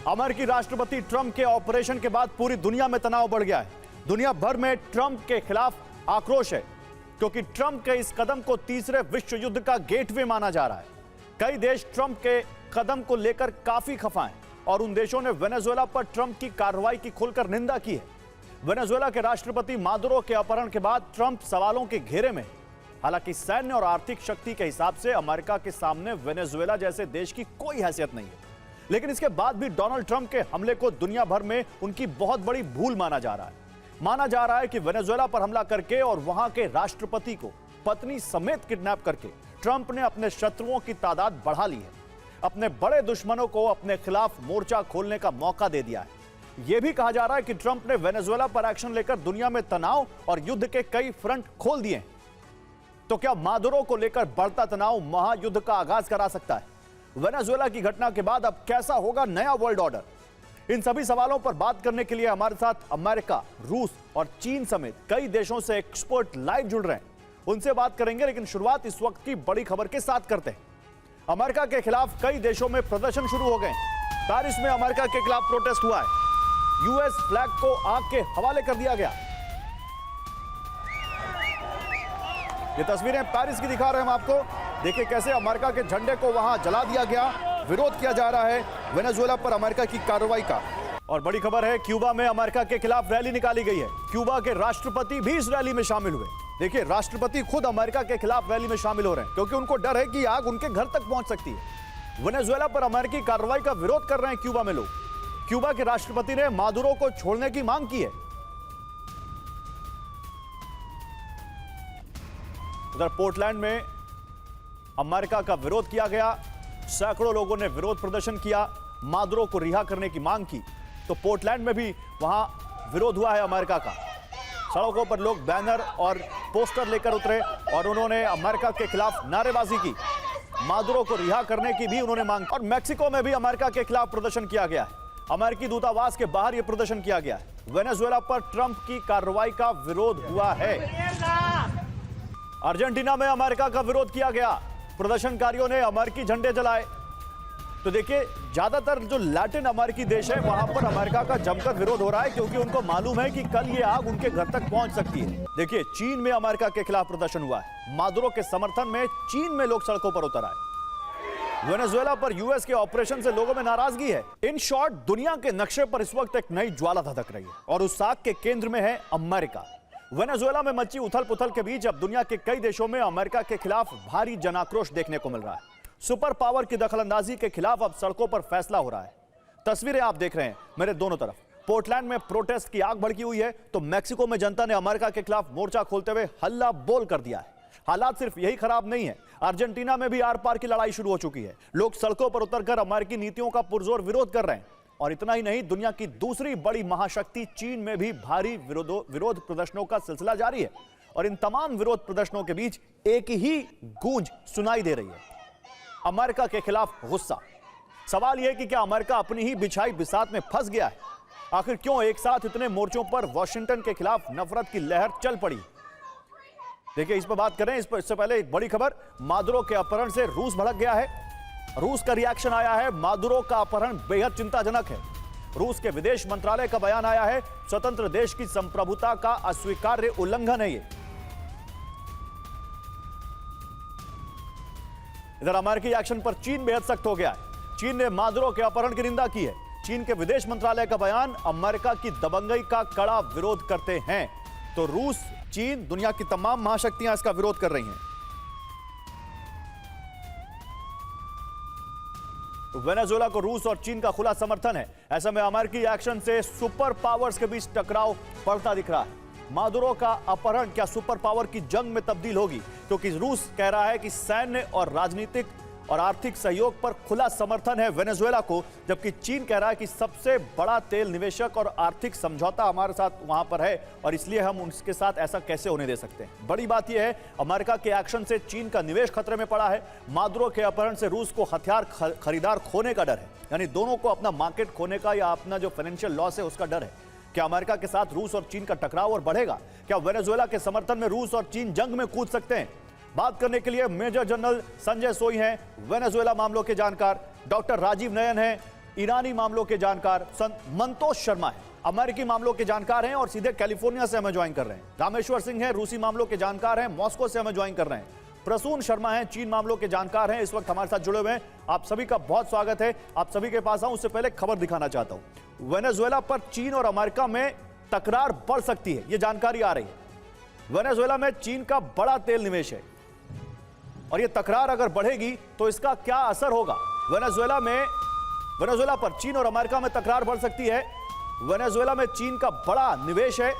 अमेरिकी राष्ट्रपति ट्रंप के ऑपरेशन के बाद पूरी दुनिया में तनाव बढ़ गया है। दुनिया भर में ट्रंप के खिलाफ आक्रोश है क्योंकि ट्रंप के इस कदम को तीसरे विश्व युद्ध का गेटवे माना जा रहा है। कई देश ट्रंप के कदम को लेकर काफी खफा हैं और उन देशों ने वेनेजुएला पर ट्रंप की कार्रवाई की खुलकर निंदा की है। वेनेजुएला के राष्ट्रपति मादुरो के अपहरण के बाद ट्रंप सवालों के घेरे में। हालांकि सैन्य और आर्थिक शक्ति के हिसाब से अमेरिका के सामने वेनेजुएला जैसे देश की कोई हैसियत नहीं है, लेकिन इसके बाद भी डोनाल्ड ट्रंप के हमले को दुनिया भर में उनकी बहुत बड़ी भूल माना जा रहा है। माना जा रहा है कि वेनेजुएला पर हमला करके और वहां के राष्ट्रपति को पत्नी समेत किडनैप करके ट्रंप ने अपने शत्रुओं की तादाद बढ़ा ली है, अपने बड़े दुश्मनों को अपने खिलाफ मोर्चा खोलने का मौका दे दिया है। यह भी कहा जा रहा है कि ट्रंप ने वेनेजुएला पर एक्शन लेकर दुनिया में तनाव और युद्ध के कई फ्रंट खोल दिए। तो क्या मादुरो को लेकर बढ़ता तनाव महायुद्ध का आगाज करा सकता है? वेनेजुएला की घटना के बाद अब कैसा होगा नया वर्ल्ड ऑर्डर? इन सभी सवालों पर बात करने के लिए हमारे साथ अमेरिका, रूस और चीन समेत कई देशों से एक्सपर्ट लाइव जुड़ रहे हैं। उनसे बात करेंगे, लेकिन शुरुआत इस वक्त की बड़ी खबर के साथ करते हैं। अमेरिका के खिलाफ कई देशों में प्रदर्शन शुरू हो गए। पेरिस में अमेरिका के खिलाफ प्रोटेस्ट हुआ है। यूएस फ्लैग को आग के हवाले कर दिया गया। ये तस्वीरें पेरिस की दिखा रहे हैं हम आपको। देखिए कैसे अमेरिका के झंडे को वहां जला दिया गया। विरोध किया जा रहा है वेनेजुएला पर अमेरिका की कार्रवाई का। और बड़ी खबर है, क्यूबा में अमेरिका के खिलाफ रैली निकाली गई है। क्यूबा के राष्ट्रपति भी इस रैली में शामिल हुए। देखिए राष्ट्रपति खुद अमेरिका के खिलाफ रैली में शामिल हो रहे हैं क्योंकि उनको डर है कि आग उनके घर तक पहुंच सकती है। वेनेजुएला पर अमेरिकी कार्रवाई का विरोध कर रहे हैं क्यूबा में लोग। क्यूबा के राष्ट्रपति ने मादुरो को छोड़ने की मांग की है। उधर पोर्टलैंड में अमेरिका का विरोध किया गया। सैकड़ों लोगों ने विरोध प्रदर्शन किया, मादुरो को रिहा करने की मांग की। तो पोर्टलैंड में भी वहां विरोध हुआ है अमेरिका का। सड़कों पर लोग बैनर और पोस्टर लेकर उतरे और उन्होंने अमेरिका के खिलाफ नारेबाजी की। मादुरो को रिहा करने की भी उन्होंने मांग की। और मैक्सिको में भी अमेरिका के खिलाफ प्रदर्शन किया गया है। अमेरिकी दूतावास के बाहर यह प्रदर्शन किया गया है। वेनेजुएला पर ट्रंप की कार्रवाई का विरोध हुआ है। अर्जेंटीना में अमेरिका का विरोध किया गया। प्रदर्शनकारियों ने अमेरिकी झंडे जलाए। तो देखिए ज्यादातर जो लैटिन अमेरिकी देश है वहां पर अमेरिका का जमकर विरोध हो रहा है क्योंकि उनको मालूम है कि कल ये आग उनके घर तक पहुंच सकती है। देखिए चीन में अमेरिका के खिलाफ प्रदर्शन हुआ है। मादुरो के समर्थन में चीन में लोग सड़कों पर उतर आए। वेनेजुएला पर यूएस के ऑपरेशन से लोगों में नाराजगी है। इन शॉर्ट दुनिया के नक्शे पर इस वक्त एक नई ज्वाला धधक रही है और उस आग के केंद्र में है अमेरिका। वेनेजुएला में मची उथल पुथल के बीच अब दुनिया के कई देशों में अमेरिका के खिलाफ भारी जनाक्रोश देखने को मिल रहा है। सुपर पावर की दखलंदाजी के खिलाफ अब सड़कों पर फैसला हो रहा है। तस्वीरें आप देख रहे हैं मेरे दोनों तरफ। पोर्टलैंड में प्रोटेस्ट की आग भड़की हुई है तो मैक्सिको में जनता ने अमेरिका के खिलाफ मोर्चा खोलते हुए हल्ला बोल कर दिया है। हालात सिर्फ यही खराब नहीं है, अर्जेंटीना में भी आर पार की लड़ाई शुरू हो चुकी है। लोग सड़कों पर उतरकर अमेरिकी नीतियों का पुरजोर विरोध कर रहे हैं। और इतना ही नहीं, दुनिया की दूसरी बड़ी महाशक्ति चीन में भी भारी विरोध प्रदर्शनों का सिलसिला जारी है। और इन तमाम विरोध प्रदर्शनों के बीच एक ही गूंज सुनाई दे रही है, अमेरिका के खिलाफ गुस्सा। सवाल यह कि क्या अमेरिका अपनी ही बिछाई बिसात में फंस गया है? आखिर क्यों एक साथ इतने मोर्चों पर वॉशिंगटन के खिलाफ नफरत की लहर चल पड़ी? देखिए इस पर बात करें। इससे पहले एक बड़ी खबर, मादुरो के अपहरण से रूस भड़क गया है। रूस का रिएक्शन आया है। मादुरो का अपहरण बेहद चिंताजनक है। रूस के विदेश मंत्रालय का बयान आया है, स्वतंत्र देश की संप्रभुता का अस्वीकार्य उल्लंघन है ये। इधर अमेरिकी एक्शन पर चीन बेहद सख्त हो गया है। चीन ने मादुरो के अपहरण की निंदा की है। चीन के विदेश मंत्रालय का बयान, अमेरिका की दबंगई का कड़ा विरोध करते हैं। तो रूस, चीन, दुनिया की तमाम महाशक्तियां इसका विरोध कर रही हैं। तो वेनेजुएला को रूस और चीन का खुला समर्थन है। ऐसे में अमेरिकी एक्शन से सुपर पावर्स के बीच टकराव बढ़ता दिख रहा है। मादुरो का अपहरण क्या सुपर पावर की जंग में तब्दील होगी? क्योंकि रूस कह रहा है कि सैन्य और राजनीतिक और आर्थिक सहयोग पर खुला समर्थन है वेनेजुएला को, जबकि चीन कह रहा है कि सबसे बड़ा तेल निवेशक और आर्थिक समझौता हमारे साथ वहां पर है और इसलिए हम उनके साथ ऐसा कैसे होने दे सकते हैं। बड़ी बात यह है, अमेरिका के एक्शन से चीन का निवेश खतरे में पड़ा है। मादुरो के अपहरण से रूस को हथियार खरीदार खोने का डर है, यानी दोनों को अपना मार्केट खोने का या अपना जो फाइनेंशियल लॉस है उसका डर है। क्या अमेरिका के साथ रूस और चीन का टकराव और बढ़ेगा? क्या वेनेजुएला के समर्थन में रूस और चीन जंग में कूद सकते हैं? बात करने के लिए मेजर जनरल संजय सोई हैं, वेनेजुएला मामलों के जानकार। डॉक्टर राजीव नयन हैं, ईरानी मामलों के जानकार संत मंतोष शर्मा है, अमेरिकी मामलों के जानकार हैं और सीधे कैलिफोर्निया से हमें ज्वाइन कर रहे हैं। रामेश्वर सिंह है, रूसी मामलों के जानकार हैं, मॉस्को से हमें ज्वाइन कर रहे हैं। प्रसून शर्मा हैं, चीन मामलों के जानकार हैं, इस वक्त हमारे साथ जुड़े हुए हैं। आप सभी का बहुत स्वागत है। आप सभी के पास आऊं उससे पहले खबर दिखाना चाहता हूं। वेनेजुएला पर चीन और अमेरिका में तकरार बढ़ सकती है, यह जानकारी आ रही है। वेनेजुएला में चीन का बड़ा तेल निवेश है और यह तकरार अगर बढ़ेगी तो इसका क्या असर होगा। वेनेजुएला पर चीन और अमेरिका में तकरार बढ़ सकती है। वेनेजुएला में चीन का बड़ा निवेश है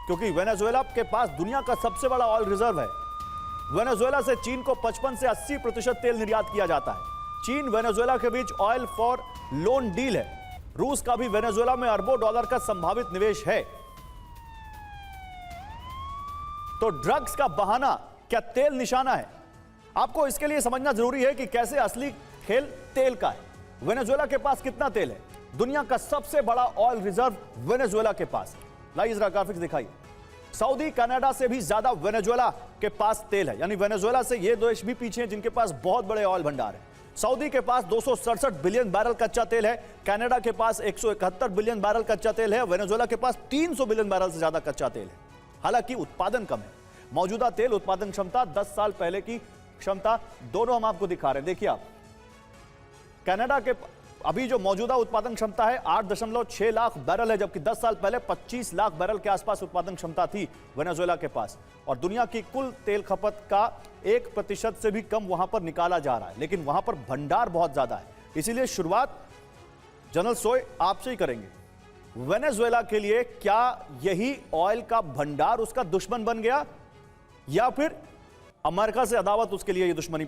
क्योंकि वेनेजुएला के पास दुनिया का सबसे बड़ा ऑयल रिजर्व है। वेनेजुएला से चीन को 55 से 80% तेल निर्यात किया जाता है। चीन वेनेजुएला के बीच ऑयल फॉर लोन डील है। रूस का भी वेनेजुएला में अरबों डॉलर का संभावित निवेश है। तो ड्रग्स का बहाना क्या तेल निशाना है? आपको इसके लिए समझना जरूरी है कि कैसे असली खेल तेल का है। वेनेजुएला के पास कितना तेल है? दुनिया का सबसे बड़ा ऑयल रिजर्व वेनेजुएला के पास। लाइए जरा ग्राफिक्स दिखाइए। सऊदी कनाडा से भी ज्यादा वेनेजुएला के पास तेल है, यानी वेनेजुएला से ये देश भी पीछे हैं जिनके पास बहुत बड़े ऑयल भंडार है। सऊदी के पास 267 बिलियन बैरल कच्चा तेल है, कनाडा के पास 171 बिलियन बैरल कच्चा तेल है, वेनेजुएला के पास 300 बिलियन बैरल से ज्यादा कच्चा तेल है। हालांकि उत्पादन कम है। मौजूदा तेल उत्पादन क्षमता 10 साल पहले की क्षमता दोनों हम आपको दिखा रहे हैं। देखिए आप, कनाडा के अभी जो मौजूदा उत्पादन क्षमता है 8.6 लाख बैरल है, जबकि 10 साल पहले 25 लाख बैरल के आसपास उत्पादन क्षमता थी वेनेजुएला के पास। और दुनिया की कुल तेल खपत का 1% से भी कम वहां पर निकाला जा रहा है, लेकिन वहां पर भंडार बहुत ज्यादा है। इसीलिए शुरुआत जनरल सोय आपसे ही करेंगे। वेनेजुएला के लिए क्या यही ऑयल का भंडार उसका दुश्मन बन गया या फिर अमेरिका से अदावत उसके लिए ये दुश्मनी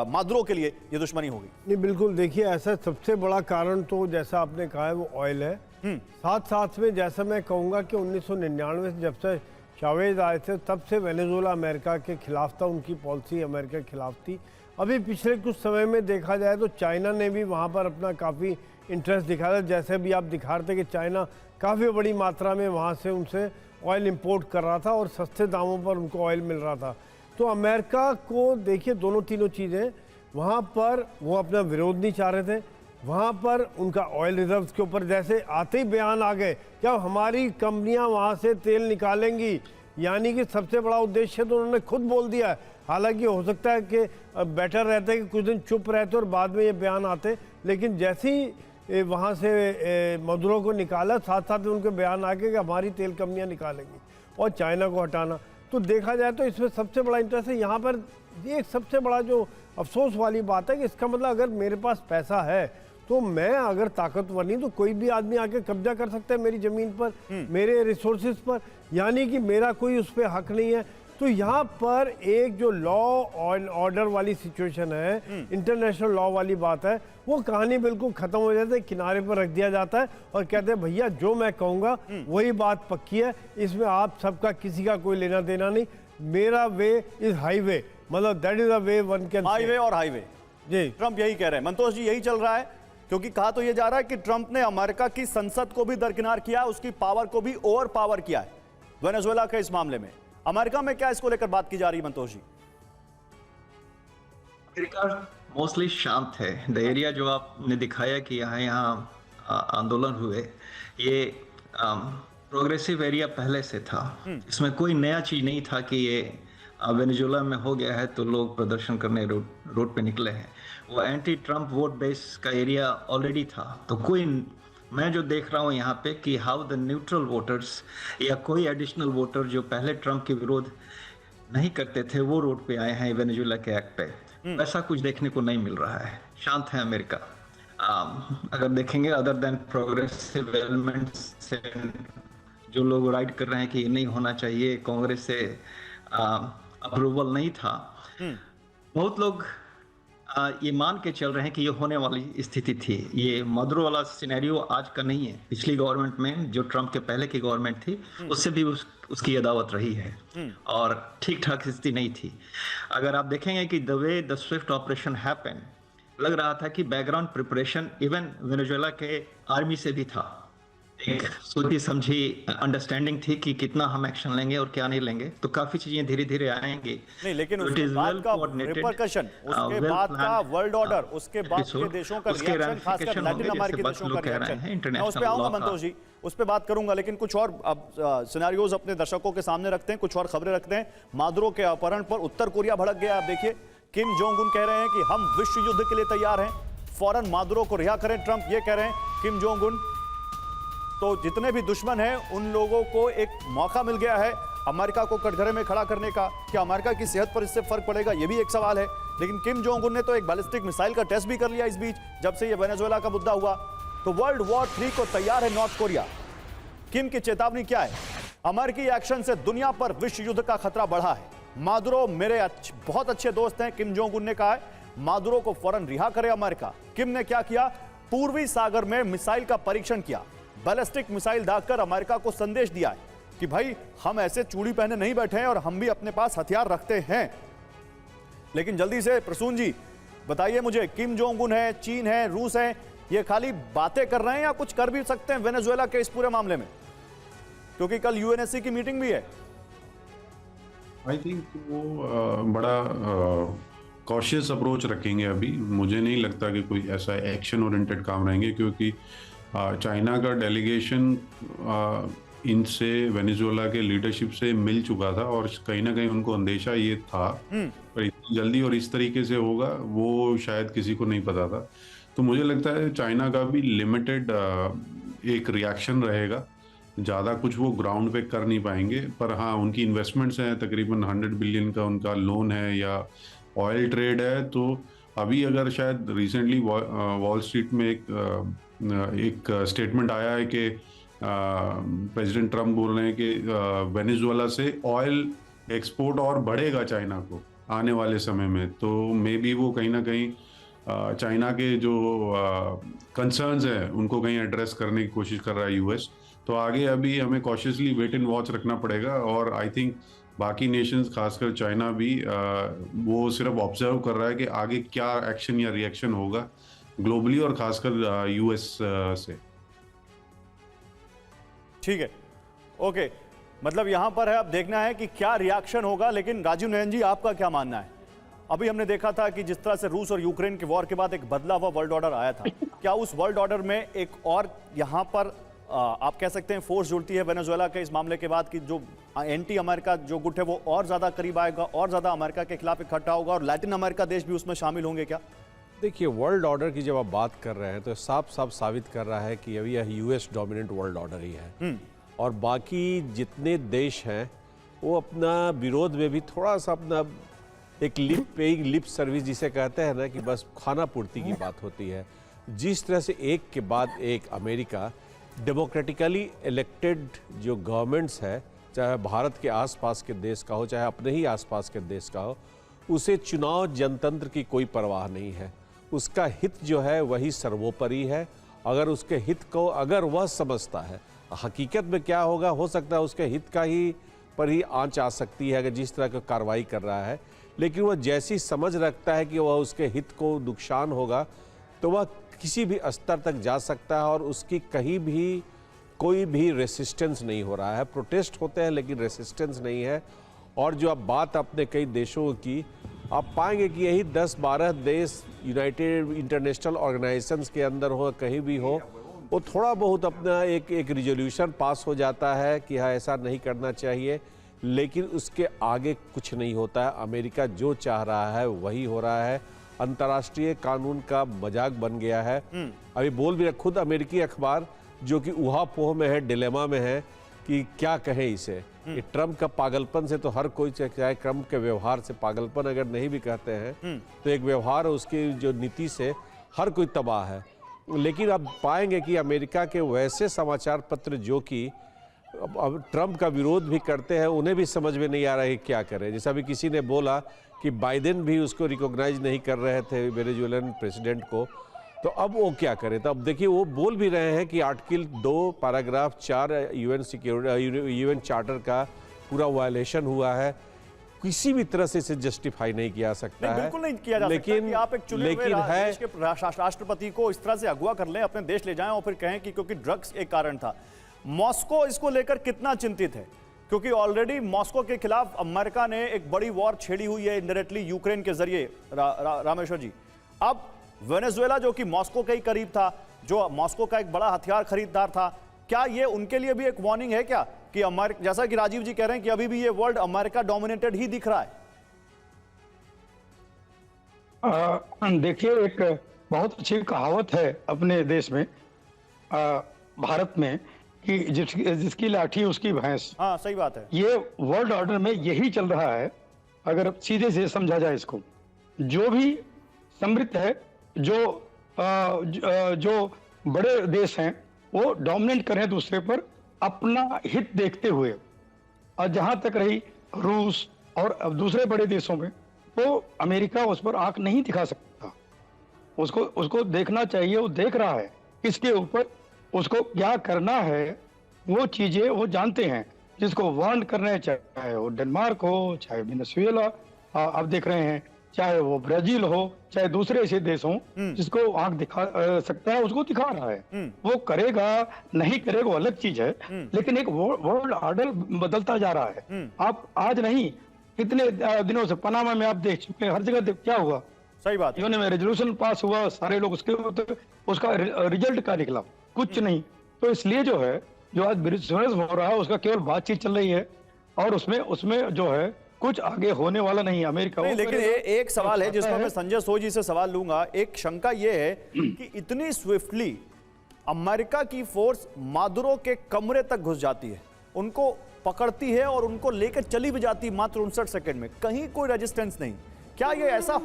मादुरो के लिए ये दुश्मनी होगी? नहीं, बिल्कुल। देखिए, ऐसा सबसे बड़ा कारण तो जैसा आपने कहा है वो ऑयल है। साथ साथ में जैसा मैं कहूँगा कि 1999 से जब से चावेज आए थे तब से वेनेजुएला अमेरिका के खिलाफ था, उनकी पॉलिसी अमेरिका के खिलाफ थी। अभी पिछले कुछ समय में देखा जाए तो चाइना ने भी वहाँ पर अपना काफ़ी इंटरेस्ट दिखाया। जैसे भी आप दिखा रहे थे कि चाइना काफ़ी बड़ी मात्रा में वहाँ से उनसे ऑयल इंपोर्ट कर रहा था और सस्ते दामों पर उनको ऑयल मिल रहा था। तो अमेरिका को देखिए दोनों तीनों चीज़ें, वहाँ पर वो अपना विरोध नहीं चाह रहे थे, वहाँ पर उनका ऑयल रिजर्व्स के ऊपर जैसे आते ही बयान आ गए कि अब हमारी कंपनियाँ वहाँ से तेल निकालेंगी, यानी कि सबसे बड़ा उद्देश्य तो उन्होंने खुद बोल दिया है। हालांकि हो सकता है कि बेटर रहता है कि कुछ दिन चुप रहते और बाद में ये बयान आते, लेकिन जैसे ही वहाँ से मदुरो को निकाला, साथ साथ में उनके बयान आ गए कि हमारी तेल कंपनियाँ निकालेंगी और चाइना को हटाना। तो देखा जाए तो इसमें सबसे बड़ा इंटरेस्ट है। यहाँ पर ये सबसे बड़ा जो अफसोस वाली बात है कि इसका मतलब अगर मेरे पास पैसा है तो मैं अगर ताकतवर नहीं तो कोई भी आदमी आके कब्जा कर सकता है मेरी ज़मीन पर, मेरे रिसोर्सेज पर, यानी कि मेरा कोई उस पर हक नहीं है। तो यहाँ पर एक जो लॉ एंड ऑर्डर वाली सिचुएशन है, इंटरनेशनल लॉ वाली बात है, वो कहानी बिल्कुल खत्म हो जाती है, किनारे पर रख दिया जाता है और कहते हैं भैया जो मैं कहूँगा वही बात पक्की है, इसमें आप सबका किसी का कोई लेना देना नहीं। मेरा वे इज हाईवे, मतलब that is a way one can, highway और हाईवे। जी, ट्रंप यही कह रहे हैं। मंतोष जी, यही चल रहा है, क्योंकि कहा तो यह जा रहा है कि ट्रंप ने अमेरिका की संसद को भी दरकिनार किया, उसकी पावर को भी ओवर पावर किया है वेनेजुएला के इस मामले में। अमेरिका में क्या इसको लेकर बात की जा रही है मंतोष जी? अमेरिका मोस्टली शांत है। द एरिया जो आपने दिखाया कि यहाँ आंदोलन हुए, ये प्रोग्रेसिव एरिया पहले से था। इसमें कोई नया चीज नहीं था कि ये वेनेजुएला में हो गया है तो लोग प्रदर्शन करने रोड पे निकले हैं। वो एंटी ट्रंप वोट बेस का एरिया ऑलरेडी था। तो कोई, मैं जो देख रहा हूँ यहाँ पे कि हाउ द न्यूट्रल वोटर्स या कोई एडिशनल वोटर जो पहले ट्रंप के विरोध नहीं करते थे वो रोड पे आए हैं वेनेजुएला के एक्ट पे। ऐसा कुछ देखने को नहीं मिल रहा है। शांत है अमेरिका। अगर देखेंगे अदर देन प्रोग्रेसिव एलिमेंट्स से जो लोग राइट कर रहे हैं कि ये नहीं होना चाहिए, कांग्रेस से अप्रूवल नहीं था, बहुत लोग ये मान के चल रहे हैं कि ये होने वाली स्थिति थी। ये मदुरो वाला सिनेरियो आज का नहीं है। पिछली गवर्नमेंट में जो ट्रंप के पहले की गवर्नमेंट थी उससे भी उसकी अदावत रही है और ठीक ठाक स्थिति नहीं थी। अगर आप देखेंगे कि the way the Swift operation happen, लग रहा था कि बैकग्राउंड प्रिपरेशन इवन वेनेजुएला के आर्मी से भी था। एक सोची समझी अंडरस्टैंडिंग थी कि कितना हम एक्शन लेंगे और क्या नहीं लेंगे, तो काफी चीजें धीरे धीरे आएंगी। नहीं, लेकिन So it उसके is बाद well का coordinated, रिपरकशन, उसके well बाद का planned, वर्ल्ड ऑर्डर, उसके बाद के episode, देशों का उसके रिएक्शन, खासकर ramification लैटिन होंगे, अमेरिकी जैसे देशों लोग का कह रहे रिएक्शन। हैं, मैं उस international पे आऊंगा law का। मंतोष जी, उस पे बात करूंगा, लेकिन कुछ और अब सिनेरियोज अपने दर्शकों के सामने रखते हैं, कुछ और खबरें रखते हैं। मादुरो के अपहरण पर उत्तर कोरिया भड़क गया। आप देखिए, किम जोंग उन कह रहे हैं कि हम विश्व युद्ध के लिए तैयार हैं, फौरन मादुरो को रिहा करें। ट्रंप ये कह रहे हैं, किम जोंग उन। तो जितने भी दुश्मन हैं उन लोगों को एक मौका मिल गया है अमेरिका को कटघरे में खड़ा करने का। क्या अमेरिका की सेहत पर इससे फर्क पड़ेगा, ये भी एक सवाल है। लेकिन किम जोंग उन ने तो एक बैलिस्टिक मिसाइल का टेस्ट भी कर लिया इस बीच, जब से ये वेनेजुएला का मुद्दा हुआ। तो वर्ल्ड वॉर 3 को तैयार है नॉर्थ कोरिया। किम की चेतावनी क्या है? अमेरिकी एक्शन से दुनिया पर विश्व युद्ध का खतरा बढ़ा है। मादुरो मेरे बहुत अच्छे दोस्त हैं, किम जोंग उन ने कहा है मादुरो को फौरन रिहा करे अमेरिका। किम ने क्या किया? पूर्वी सागर में मिसाइल का परीक्षण किया, बैलिस्टिक मिसाइल दागकर अमेरिका को संदेश दिया है कि भाई हम ऐसे चूड़ी पहने नहीं बैठे हैं और हम भी अपने पास हथियार रखते हैं। लेकिन जल्दी से प्रसून जी बताइए मुझे, किम जोंग उन है, चीन है, रूस है, ये खाली बातें कर रहे हैं या कुछ कर भी सकते हैं वेनेजुएला के इस पूरे मामले में? क्योंकि कल यूएनएससी की मीटिंग भी है। आई थिंक वो बड़ा कॉशियस अप्रोच रखेंगे अभी। मुझे नहीं लगता कि कोई ऐसा एक्शन ओरिएंटेड काम रहेंगे, क्योंकि चाइना का डेलीगेशन इनसे वेनेजुएला के लीडरशिप से मिल चुका था और कहीं ना कहीं उनको अंदेशा ये था, पर इतनी जल्दी और इस तरीके से होगा वो शायद किसी को नहीं पता था। तो मुझे लगता है चाइना का भी लिमिटेड एक रिएक्शन रहेगा, ज़्यादा कुछ वो ग्राउंड पे कर नहीं पाएंगे। पर हाँ, उनकी इन्वेस्टमेंट्स हैं, तकरीबन 100 बिलियन का उनका लोन है या ऑयल ट्रेड है। तो अभी अगर शायद रिसेंटली वॉल स्ट्रीट में एक स्टेटमेंट आया है कि प्रेसिडेंट ट्रम्प बोल रहे हैं कि वेनेजुएला से ऑयल एक्सपोर्ट और बढ़ेगा चाइना को आने वाले समय में। तो मे बी वो कहीं ना कहीं चाइना के जो कंसर्न्स हैं उनको कहीं एड्रेस करने की कोशिश कर रहा है यूएस। तो आगे अभी हमें कॉशियसली वेट एंड वॉच रखना पड़ेगा। और आई थिंक बाकी नेशंस, खासकर चाइना भी वो सिर्फ ऑब्जर्व कर रहा है कि आगे क्या एक्शन या रिएक्शन होगा ग्लोबली और खासकर यूएस से। ठीक है, ओके, मतलब यहां पर है अब देखना है कि क्या रिएक्शन होगा। लेकिन राजीव नयन जी, आपका क्या मानना है? अभी हमने देखा था कि जिस तरह से रूस और यूक्रेन के वॉर के बाद एक बदला हुआ वर्ल्ड ऑर्डर आया था, क्या उस वर्ल्ड ऑर्डर में एक और यहां पर आप कह सकते हैं फोर्स जुड़ती है वेनेजुएला के इस मामले के बाद कि जो एंटी अमेरिका जो गुट है वो और ज्यादा करीब आएगा, और ज्यादा अमेरिका के खिलाफ इकट्ठा होगा और लैटिन अमेरिका देश भी उसमें शामिल होंगे क्या? देखिए, वर्ल्ड ऑर्डर की जब आप बात कर रहे हैं तो साफ साफ साबित कर रहा है कि अभी यह यूएस डोमिनेंट वर्ल्ड ऑर्डर ही है। और बाकी जितने देश हैं वो अपना विरोध में भी थोड़ा सा अपना एक लिप सर्विस जिसे कहते हैं ना, कि बस खाना पूर्ति की बात होती है। जिस तरह से एक के बाद एक अमेरिका डेमोक्रेटिकली इलेक्टेड जो गवर्नमेंट्स है, चाहे भारत के आसपास के देश का हो चाहे अपने ही आसपास के देश का हो, उसे चुनाव जनतंत्र की कोई परवाह नहीं है। उसका हित जो है वही सर्वोपरि है। अगर उसके हित को अगर वह समझता है, हकीकत में क्या होगा, हो सकता है उसके हित का ही पर ही आंच आ सकती है अगर जिस तरह की कार्रवाई कर रहा है। लेकिन वह जैसी समझ रखता है कि वह उसके हित को नुकसान होगा तो वह किसी भी स्तर तक जा सकता है और उसकी कहीं भी कोई भी रेसिस्टेंस नहीं हो रहा है। प्रोटेस्ट होते हैं लेकिन रेसिस्टेंस नहीं है। और जो अब बात अपने कई देशों की, आप पाएंगे कि यही 10-12 देश यूनाइटेड इंटरनेशनल ऑर्गेनाइजेशंस के अंदर हो, कहीं भी हो, वो थोड़ा बहुत अपना एक रिजोल्यूशन पास हो जाता है कि हाँ ऐसा नहीं करना चाहिए, लेकिन उसके आगे कुछ नहीं होता है। अमेरिका जो चाह रहा है वही हो रहा है। अंतर्राष्ट्रीय कानून का मजाक बन गया है। अभी बोल भी खुद अमेरिकी अखबार जो कि उहापोह में है, डिलेमा में है कि क्या कहे इसे। ये ट्रंप का पागलपन से तो हर कोई, चाहे ट्रंप के व्यवहार से, पागलपन अगर नहीं भी कहते हैं तो एक व्यवहार उसकी जो नीति से हर कोई तबाह है। लेकिन अब पाएंगे कि अमेरिका के वैसे समाचार पत्र जो कि अब ट्रंप का विरोध भी करते हैं, उन्हें भी समझ में नहीं आ रहा है क्या करें। जैसा भी किसी ने बोला कि बाइडेन भी उसको रिकॉग्नाइज नहीं कर रहे थे वेनेजुएलन प्रेसिडेंट को, तो अब वो क्या करें। तो अब देखिए वो बोल भी रहे हैं कि आर्टिकल 2 पैराग्राफ 4 यूएन चार्टर का पूरा वायलेशन हुआ है। किसी भी तरह से इसे जस्टिफाई नहीं किया जा सकता नहीं, है। बिल्कुल नहीं किया जा सकता कि आप एक चुने हुए देश के राष्ट्रपति को इस तरह से अगवा कर लें, अपने देश ले जाएं और फिर कहें कि क्योंकि ड्रग्स एक कारण था। मॉस्को इसको लेकर कितना चिंतित है, क्योंकि ऑलरेडी मॉस्को के खिलाफ अमेरिका ने एक बड़ी वॉर छेड़ी हुई है इनडायरेक्टली यूक्रेन के जरिए। रामेश्वर जी, अब वेनेजुएला जो कि मॉस्को के ही करीब था, जो मॉस्को का एक बड़ा हथियार खरीदार था, क्या ये उनके लिए भी एक वार्निंग है क्या कि अमेरिका, जैसा कि राजीव जी कह रहे हैं कि अभी भी ये वर्ल्ड अमेरिका डोमिनेटेड ही दिख रहा है? देखिए, एक बहुत अच्छी कहावत है अपने देश में, भारत में, कि जिसकी लाठी उसकी भैंस। हाँ, सही बात है। ये वर्ल्ड ऑर्डर में यही चल रहा है, अगर सीधे से समझा जाए इसको। जो भी समृद्ध है, जो बड़े देश हैं, वो डोमिनेट करें दूसरे पर अपना हित देखते हुए। और जहां तक रही रूस और दूसरे बड़े देशों में, तो अमेरिका उस पर आंख नहीं दिखा सकता। उसको देखना चाहिए, वो देख रहा है किसके ऊपर उसको क्या करना है, वो चीजें वो जानते हैं। जिसको वार्न करना है, चाहे वो डेनमार्क हो, चाहे वेनेजुएला आप देख रहे हैं, चाहे वो ब्राजील हो, चाहे दूसरे ऐसे देश हों, जिसको आंख दिखा सकता है, उसको दिखा रहा है। वो करेगा नहीं करेगा वो अलग चीज है, लेकिन एक वर्ल्ड ऑर्डर बदलता जा रहा है। आप आज नहीं, कितने दिनों से पनामा में आप देख चुके हैं, हर जगह क्या हुआ। सही बात है। में रेजोल्यूशन पास हुआ, सारे लोग उसका रिजल्ट क्या निकला, कुछ नहीं। तो इसलिए जो है, जो आज बिजनेस हो रहा है, उसका केवल बातचीत चल रही है, और उसमें जो है कुछ आगे होने वाला नहीं है। अमेरिका नहीं, लेकिन एक सवाल है जिसमें मैं संजय सोई जी से सवाल लूंगा। एक शंका यह है कि इतनी स्विफ्टली अमेरिका की फोर्स मादुरो के कमरे तक घुस जाती है, उनको पकड़ती है और उनको लेकर चली भी जाती है मात्र 59 सेकंड में, कहीं कोई रेजिस्टेंस नहीं। क्या ये ऐसा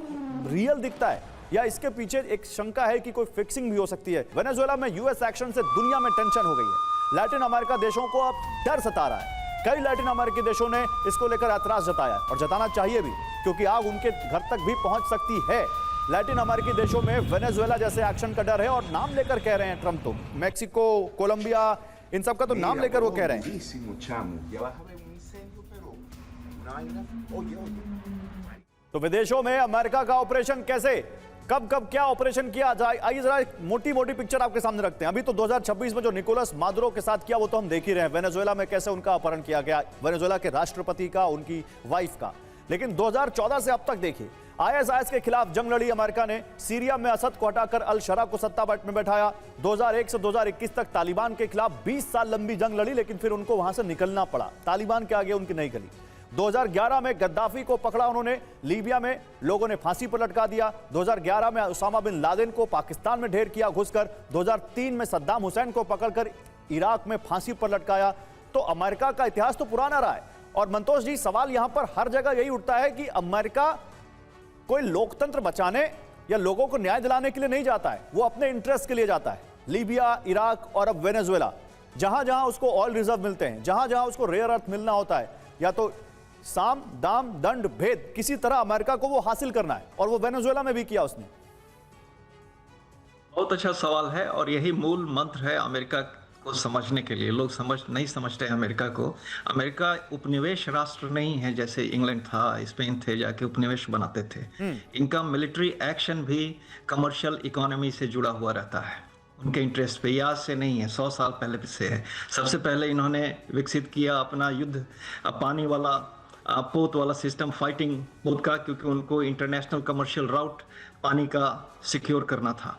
रियल दिखता है, या इसके पीछे एक शंका है कि कोई फिक्सिंग भी हो सकती है? वेनेजुएला में यूएस एक्शन से दुनिया में टेंशन हो गई है। लैटिन अमेरिका देशों को अब डर सता रहा है। कई लैटिन अमेरिकी देशों ने इसको लेकर ऐतराज जताया है, और जताना चाहिए भी, क्योंकि आग उनके घर तक भी पहुंच सकती है। लैटिन अमेरिकी देशों में वेनेजुएला जैसे एक्शन का डर है, और नाम लेकर कह रहे हैं ट्रंप, तो मैक्सिको, कोलंबिया, इन सब का तो नाम लेकर वो कह रहे हैं। तो विदेशों में अमेरिका का ऑपरेशन कैसे, कब कब क्या ऑपरेशन किया जाए, आइए जरा एक मोटी मोटी पिक्चर आपके सामने रखते हैं। अभी तो 2026 में जो निकोलस मादुरो के साथ किया वो तो हम देख ही रहे हैं, वेनेजुएला में कैसे उनका अपहरण किया गया, वेनेजुएला के राष्ट्रपति का, उनकी वाइफ का। लेकिन 2014 से अब तक देखिए, आईएसआईएस के खिलाफ जंग लड़ी अमेरिका ने, सीरिया में असद को हटाकर अल शरा को सत्ता में बैठाया। 2001 से 2021 तक तालिबान के खिलाफ 20 साल लंबी जंग लड़ी, लेकिन फिर उनको वहां से निकलना पड़ा, तालिबान के आगे उनकी नहीं गली। 2011 में गद्दाफी को पकड़ा उन्होंने, लीबिया में लोगों ने फांसी पर लटका दिया। 2011 में उसामा बिन लादेन को पाकिस्तान में ढेर किया घुसकर। 2003 में सद्दाम हुसैन को पकड़कर इराक में फांसी पर लटकाया। तो अमेरिका का इतिहास तो पुराना रहा है। और मंतोष जी, सवाल यहां पर हर जगह यही उठता है कि अमेरिका कोई लोकतंत्र बचाने या लोगों को न्याय दिलाने के लिए नहीं जाता है, वो अपने इंटरेस्ट के लिए जाता है। लीबिया, इराक और अब वेनेजुएला, जहां जहां उसको ऑयल रिजर्व मिलते हैं, जहां जहां उसको रेयर अर्थ मिलना होता है, या तो साम दाम दंड भेद, किसी तरह अमेरिका को वो हासिल करना है, और वो वेनेजुएला में भी किया उसने। बहुत अच्छा सवाल है, और यही मूल मंत्र है अमेरिका को समझने के लिए। लोग नहीं समझते अमेरिका को। अमेरिका उपनिवेश राष्ट्र नहीं है, जैसे इंग्लैंड था, स्पेन थे, जाके उपनिवेश बनाते थे। इनका मिलिट्री एक्शन भी कमर्शियल इकोनॉमी से जुड़ा हुआ रहता है, उनके इंटरेस्ट पे। आज से नहीं है, 100 साल पहले से है। सबसे पहले इन्होंने विकसित किया अपना युद्ध पानी वाला, पोत वाला सिस्टम, फाइटिंग पोत का, क्योंकि उनको इंटरनेशनल कमर्शियल राउट पानी का सिक्योर करना था।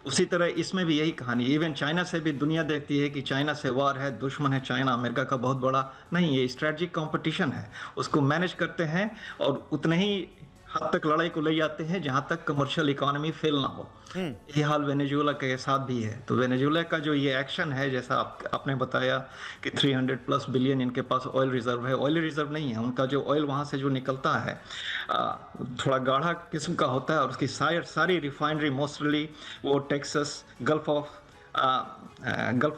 उसी तरह इसमें भी यही कहानी। इवन चाइना से भी दुनिया देखती है कि चाइना से वार है, दुश्मन है चाइना अमेरिका का बहुत बड़ा। नहीं, ये स्ट्रेटजिक कंपटीशन है, उसको मैनेज करते हैं और उतने ही हद तक लड़ाई को ले जाते हैं जहां तक कमर्शियल इकोनॉमी फेल ना हो। ये हाल वेनेजुएला के साथ भी है। तो वेनेजुएला का जो ये एक्शन है, जैसा आपने बताया कि 300+ बिलियन इनके पास ऑयल रिजर्व है। ऑयल रिजर्व नहीं है, उनका जो ऑयल वहां से जो निकलता है थोड़ा गाढ़ा किस्म का होता है, और उसकी सारी रिफाइनरी मोस्टली वो टेक्सास, गल्फ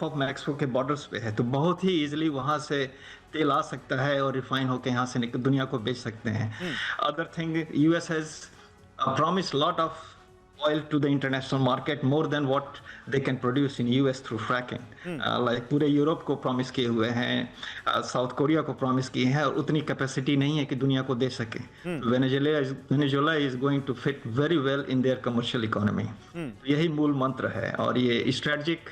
ऑफ मैक्सिको के बॉर्डर्स पे है। तो बहुत ही इजीली वहां से तेल आ सकता है और रिफाइन होकर यहाँ से दुनिया को बेच सकते हैं। Other thing, US has promise lot of oil to the international market more than what they can produce in US through fracking. Like पूरे यूरोप को प्रॉमिस किए हुए हैं, साउथ कोरिया को प्रॉमिस किए हैं, और उतनी कैपेसिटी नहीं है कि दुनिया को दे सके. Venezuela is going to fit very well in their commercial economy. यही मूल मंत्र है, और ये स्ट्रेटजिक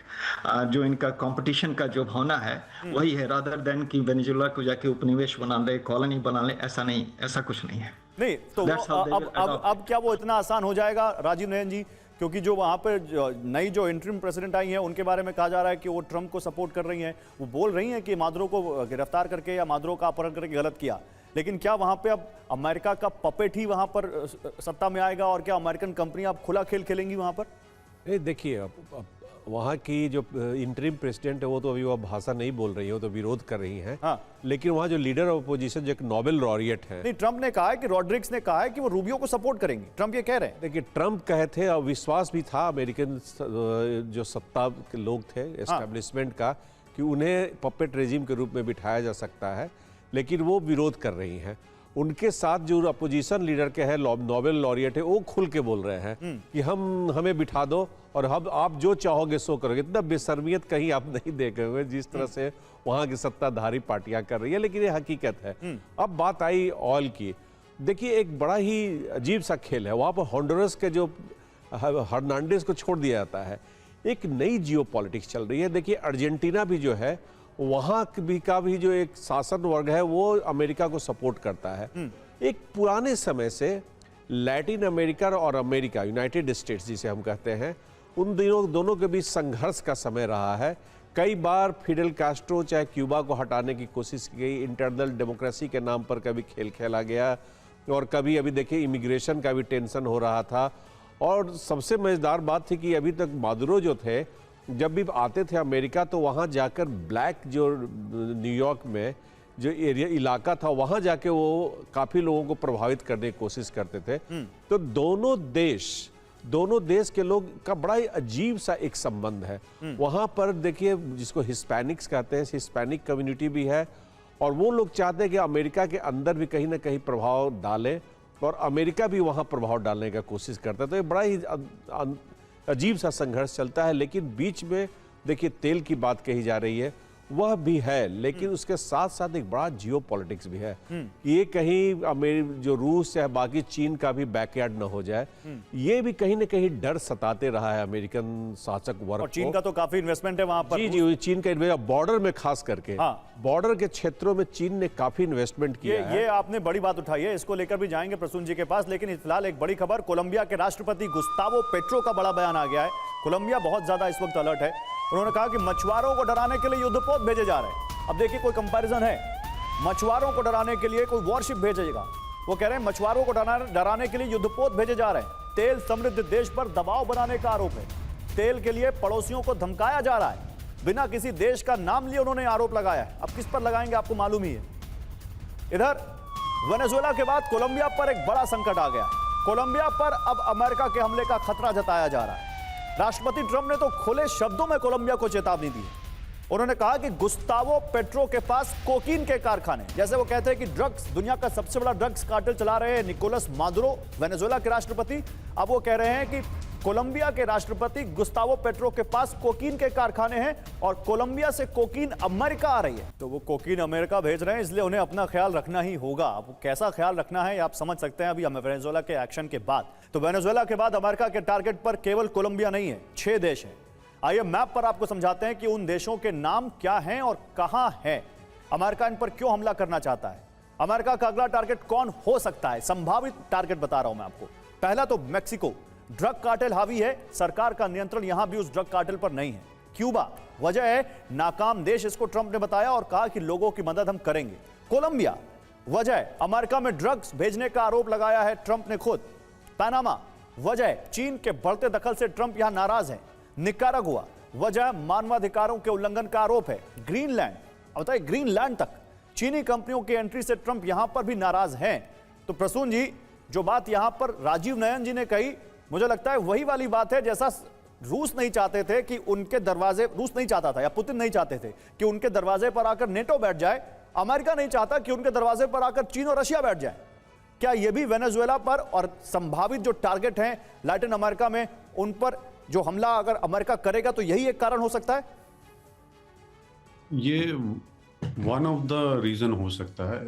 जो इनका कंपटीशन का जो भावना है वही है, रादर देन कि वेनेजुएला को जाके उपनिवेश बना ले, कॉलोनी बना ले. ऐसा नहीं, ऐसा कुछ नहीं है. नहीं तो अब क्या वो इतना आसान हो जाएगा राजीव नयन जी? क्योंकि जो वहां पर नई जो इंटरिम प्रेसिडेंट आई हैं उनके बारे में कहा जा रहा है कि वो ट्रंप को सपोर्ट कर रही हैं. वो बोल रही हैं कि मादुरो को गिरफ्तार करके या मादुरो का अपहरण करके गलत किया, लेकिन क्या वहां पे अब अमेरिका का पपेट ही वहां पर सत्ता में आएगा, और क्या अमेरिकन कंपनियां अब खुला खेल खेलेंगी वहां पर? देखिए, अब वहाँ की जो इंटरिम प्रेसिडेंट है वो तो अभी वो भाषा नहीं बोल रही है, वो तो विरोध कर रही हैं. हाँ. लेकिन वहाँ जो लीडर ऑफ अपोजिशन जो एक नोबेल लॉरिएट है, नहीं, ट्रंप ने कहा है कि रॉड्रिक्स ने कहा है कि वो रूबियो को सपोर्ट करेंगे. ट्रंप ये कह रहे हैं. देखिए, ट्रंप कहे थे और विश्वास भी था अमेरिकन जो सत्ता के लोग थे, एस्टेब्लिशमेंट का, कि उन्हें पपेट रेजिम के रूप में बिठाया जा सकता है, लेकिन वो विरोध कर रही हैं. उनके साथ जो अपोजिशन लीडर के हैं, नोबेल लॉरिएट है, वो खुल के बोल रहे हैं कि हमें बिठा दो और हम आप जो चाहोगे सो करोगे. इतना बेशर्मियत कहीं आप नहीं देखेंगे जिस तरह से वहाँ की सत्ताधारी पार्टियां कर रही है, लेकिन ये हकीकत है. अब बात आई ऑयल की. देखिए, एक बड़ा ही अजीब सा खेल है वहाँ पर. हॉन्डुरस के जो हर्नांडेज को छोड़ दिया जाता है, एक नई जियो पॉलिटिक्स चल रही है. देखिए, अर्जेंटीना भी जो है वहाँ का भी जो एक शासन वर्ग है वो अमेरिका को सपोर्ट करता है. एक पुराने समय से लैटिन अमेरिका और अमेरिका, यूनाइटेड स्टेट्स जिसे हम कहते हैं, उन दोनों के बीच संघर्ष का समय रहा है. कई बार फिडेल कास्ट्रो चाहे क्यूबा को हटाने की कोशिश की गई, इंटरनल डेमोक्रेसी के नाम पर कभी खेल खेला गया, और कभी अभी देखिए इमिग्रेशन का भी टेंशन हो रहा था. और सबसे मज़ेदार बात थी कि अभी तक मादुरो जो थे, जब भी आते थे अमेरिका तो वहाँ जाकर ब्लैक जो न्यूयॉर्क में जो एरिया इलाका था वहाँ जाके वो काफ़ी लोगों को प्रभावित करने की कोशिश करते थे. तो दोनों देश के लोग का बड़ा ही अजीब सा एक संबंध है. वहाँ पर देखिए, जिसको हिस्पैनिक्स कहते हैं, हिस्पैनिक कम्युनिटी भी है, और वो लोग चाहते हैं कि अमेरिका के अंदर भी कहीं ना कहीं प्रभाव डालें, और अमेरिका भी वहाँ प्रभाव डालने का कोशिश करता है. तो ये बड़ा ही अजीब सा संघर्ष चलता है. लेकिन बीच में देखिए तेल की बात कही जा रही है, वह भी है, लेकिन उसके साथ साथ एक बड़ा जियो पॉलिटिक्स भी है. ये कहीं जो रूस या बाकी चीन का भी बैकयार्ड न हो जाए, ये भी कहीं ना कहीं डर सताते रहा है अमेरिकन शासक वर्ग. और चीन का तो काफी इन्वेस्टमेंट है वहां पर. जी, चीन का इन्वेस्टमेंट बॉर्डर में, खास करके बॉर्डर के क्षेत्रों में चीन ने काफी इन्वेस्टमेंट किया है. ये आपने बड़ी बात उठाई है, इसको लेकर भी जाएंगे प्रसून जी के पास. लेकिन फिलहाल एक बड़ी खबर, कोलंबिया के राष्ट्रपति गुस्तावो पेट्रो का बड़ा बयान आ गया है. कोलंबिया बहुत ज्यादा इस वक्त अलर्ट है. उन्होंने कहा कि मछुआरों को डराने के लिए युद्धपोत भेजे जा रहे हैं. अब देखिए, कोई कंपैरिजन है, मछुआरों को डराने के लिए कोई वॉरशिप भेजेगा. वो कह रहे हैं मछुआरों को डराने के लिए युद्धपोत भेजे जा रहे हैं. तेल समृद्ध देश पर दबाव बनाने का आरोप है. तेल के लिए पड़ोसियों को धमकाया जा रहा है. बिना किसी देश का नाम लिए उन्होंने आरोप लगाया है. अब किस पर लगाएंगे आपको मालूम ही है. इधर वेनेजुएला के बाद कोलंबिया पर एक बड़ा संकट आ गया. कोलंबिया पर अब अमेरिका के हमले का खतरा जताया जा रहा है. राष्ट्रपति ट्रंप ने तो खुले शब्दों में कोलंबिया को चेतावनी दी. उन्होंने कहा कि गुस्तावो पेट्रो के पास कोकीन के कारखाने, जैसे वो कहते हैं कि ड्रग्स, दुनिया का सबसे बड़ा ड्रग्स कार्टेल चला रहे हैं निकोलस मादुरो, वेनेजुएला के राष्ट्रपति. अब वो कह रहे हैं कि कोलंबिया के राष्ट्रपति गुस्तावो पेट्रो के पास कोकीन के कारखाने हैं और कोलंबिया से कोकीन अमेरिका आ रही है. तो वो कोकीन अमेरिका भेज रहे हैं, इसलिए उन्हें अपना ख्याल रखना ही होगा. अब कैसा ख्याल रखना है आप समझ सकते हैं अभी वेनेजुएला के एक्शन के बाद. तो वेनेजुएला के बाद अमेरिका के टारगेट पर केवल कोलंबिया नहीं है, 6 देश हैं. आइए मैप पर आपको समझाते हैं कि उन देशों के नाम क्या हैं और कहां हैं. अमेरिका इन पर क्यों हमला करना चाहता है, अमेरिका का अगला टारगेट कौन हो सकता है. संभावित टारगेट बता रहा हूं मैं आपको. पहला तो मैक्सिको, ड्रग कार्टेल हावी है, सरकार का नियंत्रण यहां भी उस ड्रग कार्टेल पर नहीं है. क्यूबा, वजह है नाकाम देश, इसको ट्रंप ने बताया और कहा कि लोगों की मदद हम करेंगे. कोलंबिया, वजह अमेरिका में ड्रग्स भेजने का आरोप लगाया है ट्रंप ने खुद. पनामा, वजह चीन के बढ़ते दखल से ट्रंप यहां नाराज है. निकारागुआ, वजह मानवाधिकारों के उल्लंघन का आरोप है. ग्रीनलैंड, अब बताइए ग्रीनलैंड तक चीनी कंपनियों की एंट्री से ट्रंप यहां पर भी नाराज हैं. तो प्रसून जी, जो बात यहां पर राजीव नयन जी ने कही, मुझे लगता है वही वाली बात है जैसा रूस नहीं चाहते थे कि उनके दरवाजे, रूस नहीं चाहता था या पुतिन नहीं चाहते थे कि उनके दरवाजे पर आकर नेटो बैठ जाए. अमेरिका नहीं चाहता कि उनके दरवाजे पर आकर चीन और रशिया बैठ जाए. क्या ये भी वेनेजुएला पर और संभावित जो टारगेट हैं लैटिन अमेरिका में उन पर जो हमला अगर अमेरिका करेगा तो यही एक कारण हो सकता है? ये वन ऑफ द रीज़न हो सकता है,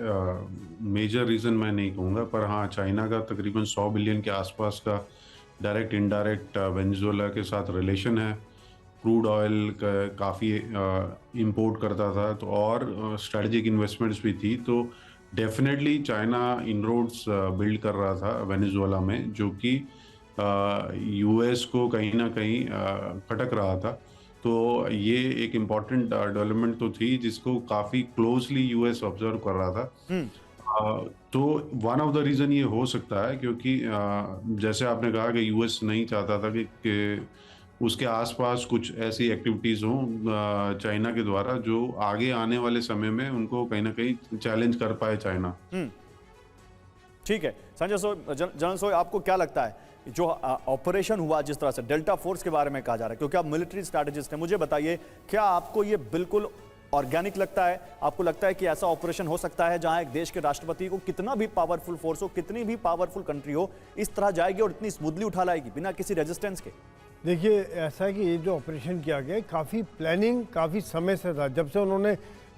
मेजर रीज़न मैं नहीं कहूँगा, पर हाँ चाइना का तकरीबन 100 बिलियन के आसपास का डायरेक्ट इनडायरेक्ट वेनेजुएला के साथ रिलेशन है। क्रूड ऑयल काफ़ी इंपोर्ट करता था, तो और स्ट्रेटजिक इन्वेस्टमेंट्स भी थी, तो डेफिनेटली चाइना इनरोड्स बिल्ड कर रहा था वेनेजुएला में, जो कि यूएस को कहीं ना कहीं खटक रहा था। तो ये एक इम्पॉर्टेंट डेवलपमेंट तो थी जिसको काफ़ी क्लोजली यूएस ऑब्जर्व कर रहा था। तो वन ऑफ द रीज़न ये हो सकता है क्योंकि जैसे आपने कहा कि यूएस नहीं चाहता था कि उसके आसपास कुछ ऐसी एक्टिविटीज़ हों चाइना के द्वारा जो आगे आने वाले समय में उनको कहीं ना कहीं चैलेंज कर पाए चाइना। ठीक है संजय सोय, जनरल सोय, आपको क्या लगता है जो ऑपरेशन हुआ जिस तरह से डेल्टा फोर्स के बारे में कहा जा रहा है, क्योंकि आप मिलिट्री स्ट्रैटेजिस्ट हैं, मुझे बताइए क्या आपको ये बिल्कुल ऑर्गेनिक लगता है? आपको लगता है कि ऐसा ऑपरेशन हो सकता है जहां एक देश के राष्ट्रपति को कितना भी पावरफुल फोर्स हो, कितनी भी पावरफुल कंट्री हो, इस तरह जाएगी और इतनी स्मूथली उठा लाएगी बिना किसी रेजिस्टेंस के? देखिए ऐसा है कि ये जो ऑपरेशन किया गया काफ़ी प्लानिंग काफ़ी समय से था। जब से उन्होंने